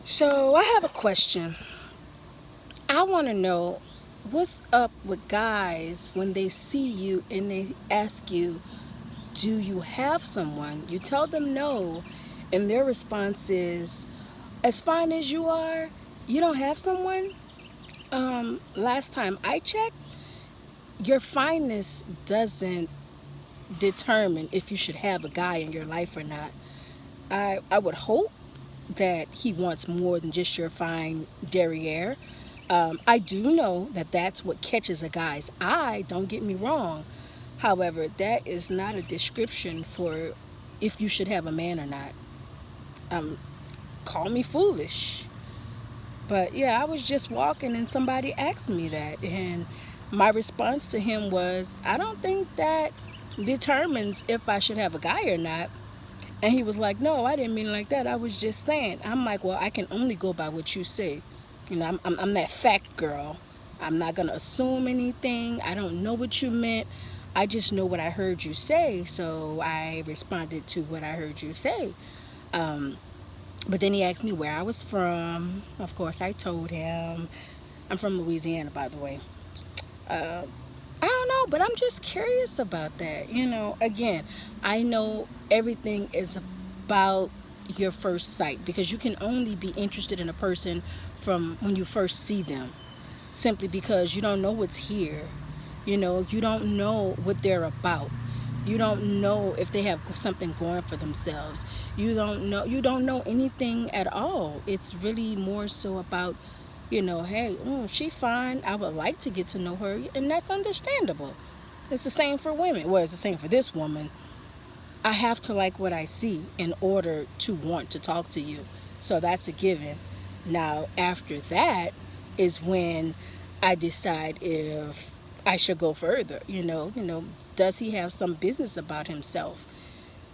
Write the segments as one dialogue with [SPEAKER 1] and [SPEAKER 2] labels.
[SPEAKER 1] So I have a question. I want to know what's up with guys when they see you and they ask you, do you have someone? You tell them no, and their response is, as fine as you are, you don't have someone? Last time I checked, your fineness doesn't determine if you should have a guy in your life or not. I would hope that he wants more than just your fine derriere. I do know that that's what catches a guy's eye, don't get me wrong. However, that is not a description for if you should have a man or not. Call me foolish. But yeah, I was just walking and somebody asked me that. And my response to him was, I don't think that determines if I should have a guy or not. And he was like, no, I didn't mean it like that. I was just saying. I'm like, well, I can only go by what you say. I'm that fact girl. I'm not going to assume anything. I don't know what you meant. I just know what I heard you say. So I responded to what I heard you say. But then he asked me where I was from. Of course, I told him. I'm from Louisiana, by the way. I don't know, but I'm just curious about that. Again, I know everything is about your first sight because you can only be interested in a person from when you first see them, simply because you don't know what's here. You don't know what they're about. You don't know if they have something going for themselves. You don't know anything at all. It's really more so about, hey, she fine. I would like to get to know her, and that's understandable. It's the same for women. Well, it's the same for this woman. I have to like what I see in order to want to talk to you. So that's a given. Now, after that is when I decide if I should go further. Does he have some business about himself?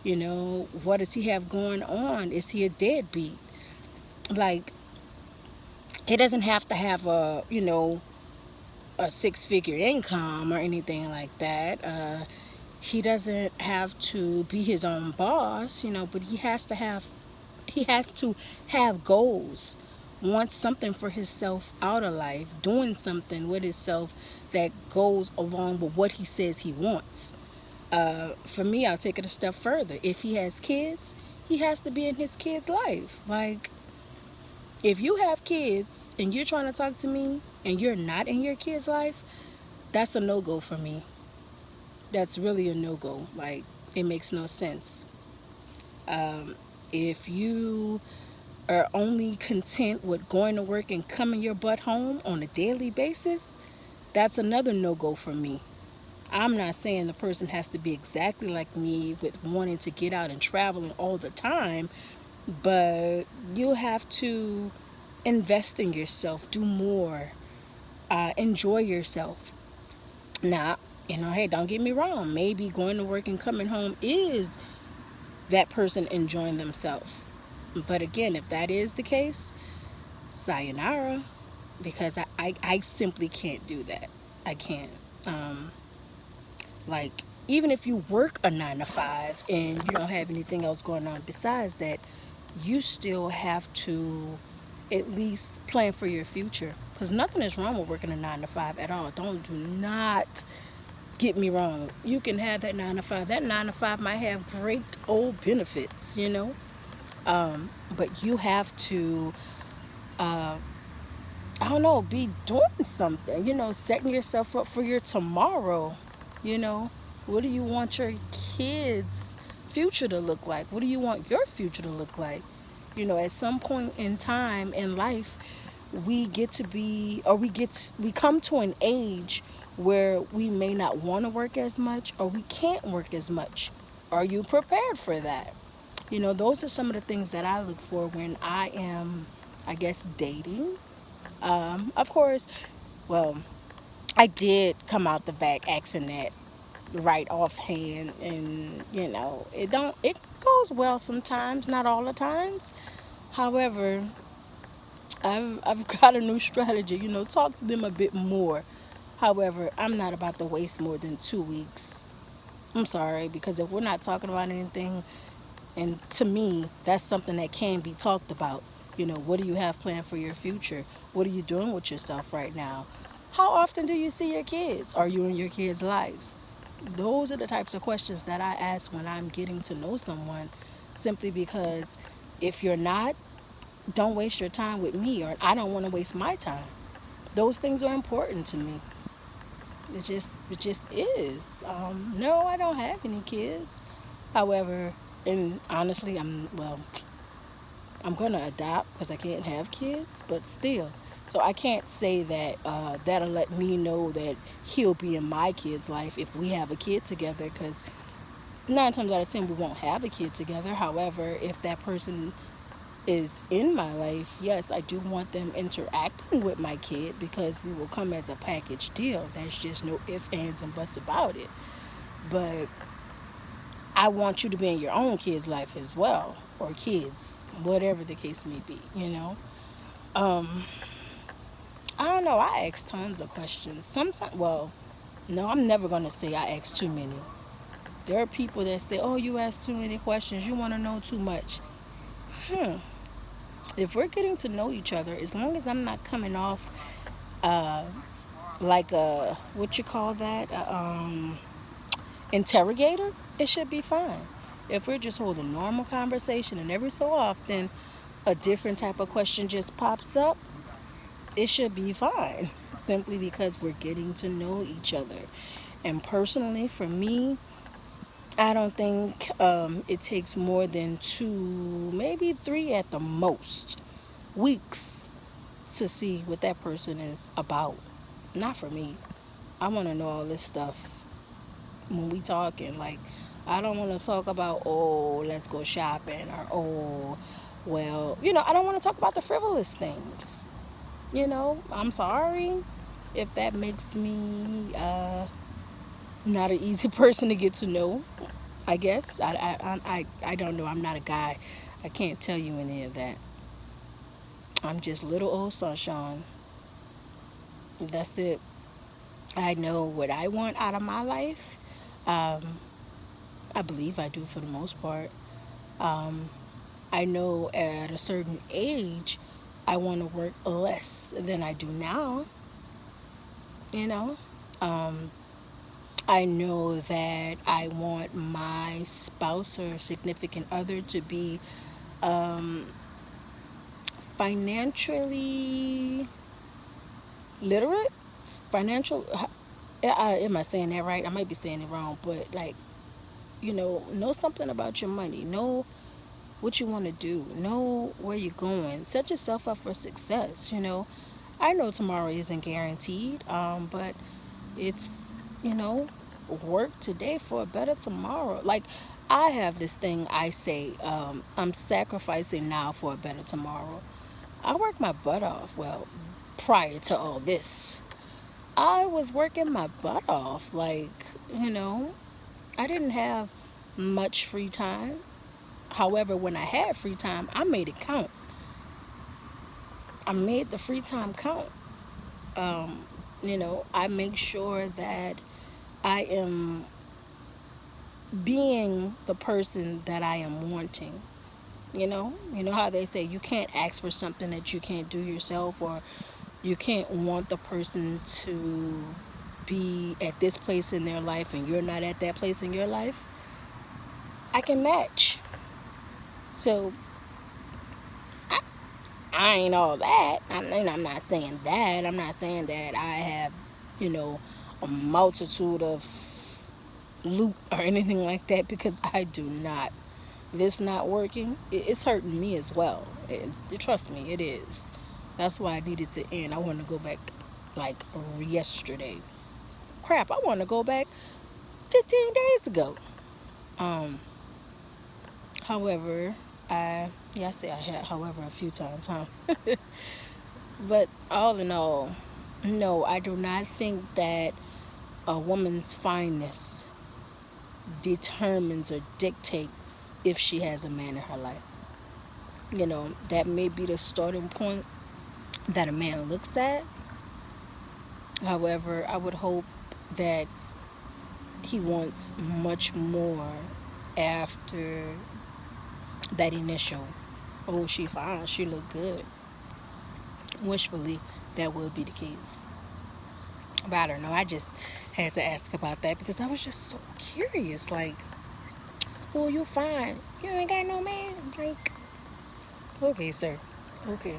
[SPEAKER 1] What does he have going on? Is he a deadbeat? Like, he doesn't have to have a six-figure income or anything like that. He doesn't have to be his own boss, but he has to have goals, want something for himself out of life, doing something with himself that goes along with what he says he wants. For me, I'll take it a step further. If he has kids, he has to be in his kid's life. Like, if you have kids and you're trying to talk to me and you're not in your kid's life, that's a no-go for me. That's really a no-go. Like, it makes no sense. If you are only content with going to work and coming your butt home on a daily basis, that's another no-go for me. I'm not saying the person has to be exactly like me with wanting to get out and traveling all the time, but you have to invest in yourself, do more, enjoy yourself. Now, hey, don't get me wrong. Maybe going to work and coming home is that person enjoying themselves. But again, if that is the case, sayonara, because I simply can't do that. I can't. Um, like, even if you work a 9 to 5 and you don't have anything else going on besides that, you still have to at least plan for your future. Because nothing is wrong with working a 9 to 5 at all. Do not get me wrong. You can have that 9 to 5. That 9 to 5 might have great old benefits. But you have to, I don't know, be doing something, setting yourself up for your tomorrow. You know, what do you want your kids' future to look like? What do you want your future to look like? At some point in time in life, we get to be, or we come to an age where we may not want to work as much or we can't work as much. Are you prepared for that? Those are some of the things that I look for when I am, I guess, dating. Of course, well, I did come out the back asking that right offhand, and it goes well sometimes, not all the times. However, I've got a new strategy. Talk to them a bit more. However, I'm not about to waste more than 2 weeks. I'm sorry, because if we're not talking about anything, and to me, that's something that can be talked about. What do you have planned for your future? What are you doing with yourself right now? How often do you see your kids? Are you in your kids' lives? Those are the types of questions that I ask when I'm getting to know someone, simply because if you're not, don't waste your time with me, or I don't want to waste my time. Those things are important to me. It just is. No, I don't have any kids. However, and honestly, I'm gonna adopt because I can't have kids, but still. So I can't say that that'll let me know that he'll be in my kid's life if we have a kid together, because 9 times out of 10 we won't have a kid together. However, if that person is in my life, yes, I do want them interacting with my kid, because we will come as a package deal. There's just no ifs, ands, and buts about it. But I want you to be in your own kid's life as well, or kids, whatever the case may be. Um, I don't know. I ask tons of questions. Sometimes, well, no, I'm never going to say I ask too many. There are people that say, oh, you ask too many questions. You want to know too much. Hmm. If we're getting to know each other, as long as I'm not coming off uh, like a, what you call that, interrogator, it should be fine. If we're just holding normal conversation and every so often a different type of question just pops up, it should be fine, simply because we're getting to know each other. And personally, for me, I don't think it takes more than 2, maybe 3 at the most weeks to see what that person is about. Not for me. I want to know all this stuff when we talking. Like, I don't want to talk about, oh, let's go shopping, or, oh, well, I don't want to talk about the frivolous things. I'm sorry if that makes me not an easy person to get to know. I guess I don't know. I'm not a guy. I can't tell you any of that. I'm just little old sunshine. That's it. I know what I want out of my life. Um, I believe I do for the most part. Um, I know at a certain age, I want to work less than I do now. You know, um, I know that I want my spouse or significant other to be um, financially literate. Financial. Am I saying that right? I might be saying it wrong, but like, know something about your money. Know what you want to do. Know where you're going. Set yourself up for success. I know tomorrow isn't guaranteed, but it's, you know, work today for a better tomorrow. Like, I have this thing I say, I'm sacrificing now for a better tomorrow. I work my butt off. Well, prior to all this, I was working my butt off. Like, you know, I didn't have much free time. However, when I had free time, I made it count. I made the free time count. Um, I make sure that I am being the person that I am wanting. You know how they say you can't ask for something that you can't do yourself, or you can't want the person to be at this place in their life and you're not at that place in your life. I can match. So I ain't all that. I'm not saying that. I'm not saying that I have, you know, a multitude of loot or anything like that, because I do not. This not working, it's hurting me as well. Trust me, it is. That's why I needed to end. I want to go back like yesterday. Crap, I want to go back 15 days ago. Um, However, I say I had however a few times, huh? But all in all, no, I do not think that a woman's fineness determines or dictates if she has a man in her life. That may be the starting point that a man looks at. However, I would hope that he wants much more after that initial. Oh, she fine. She look good. Wishfully, that would be the case. But I don't know. I just had to ask about that because I was just so curious. Like, oh, you fine. You ain't got no man. I'm like, okay, sir. Okay.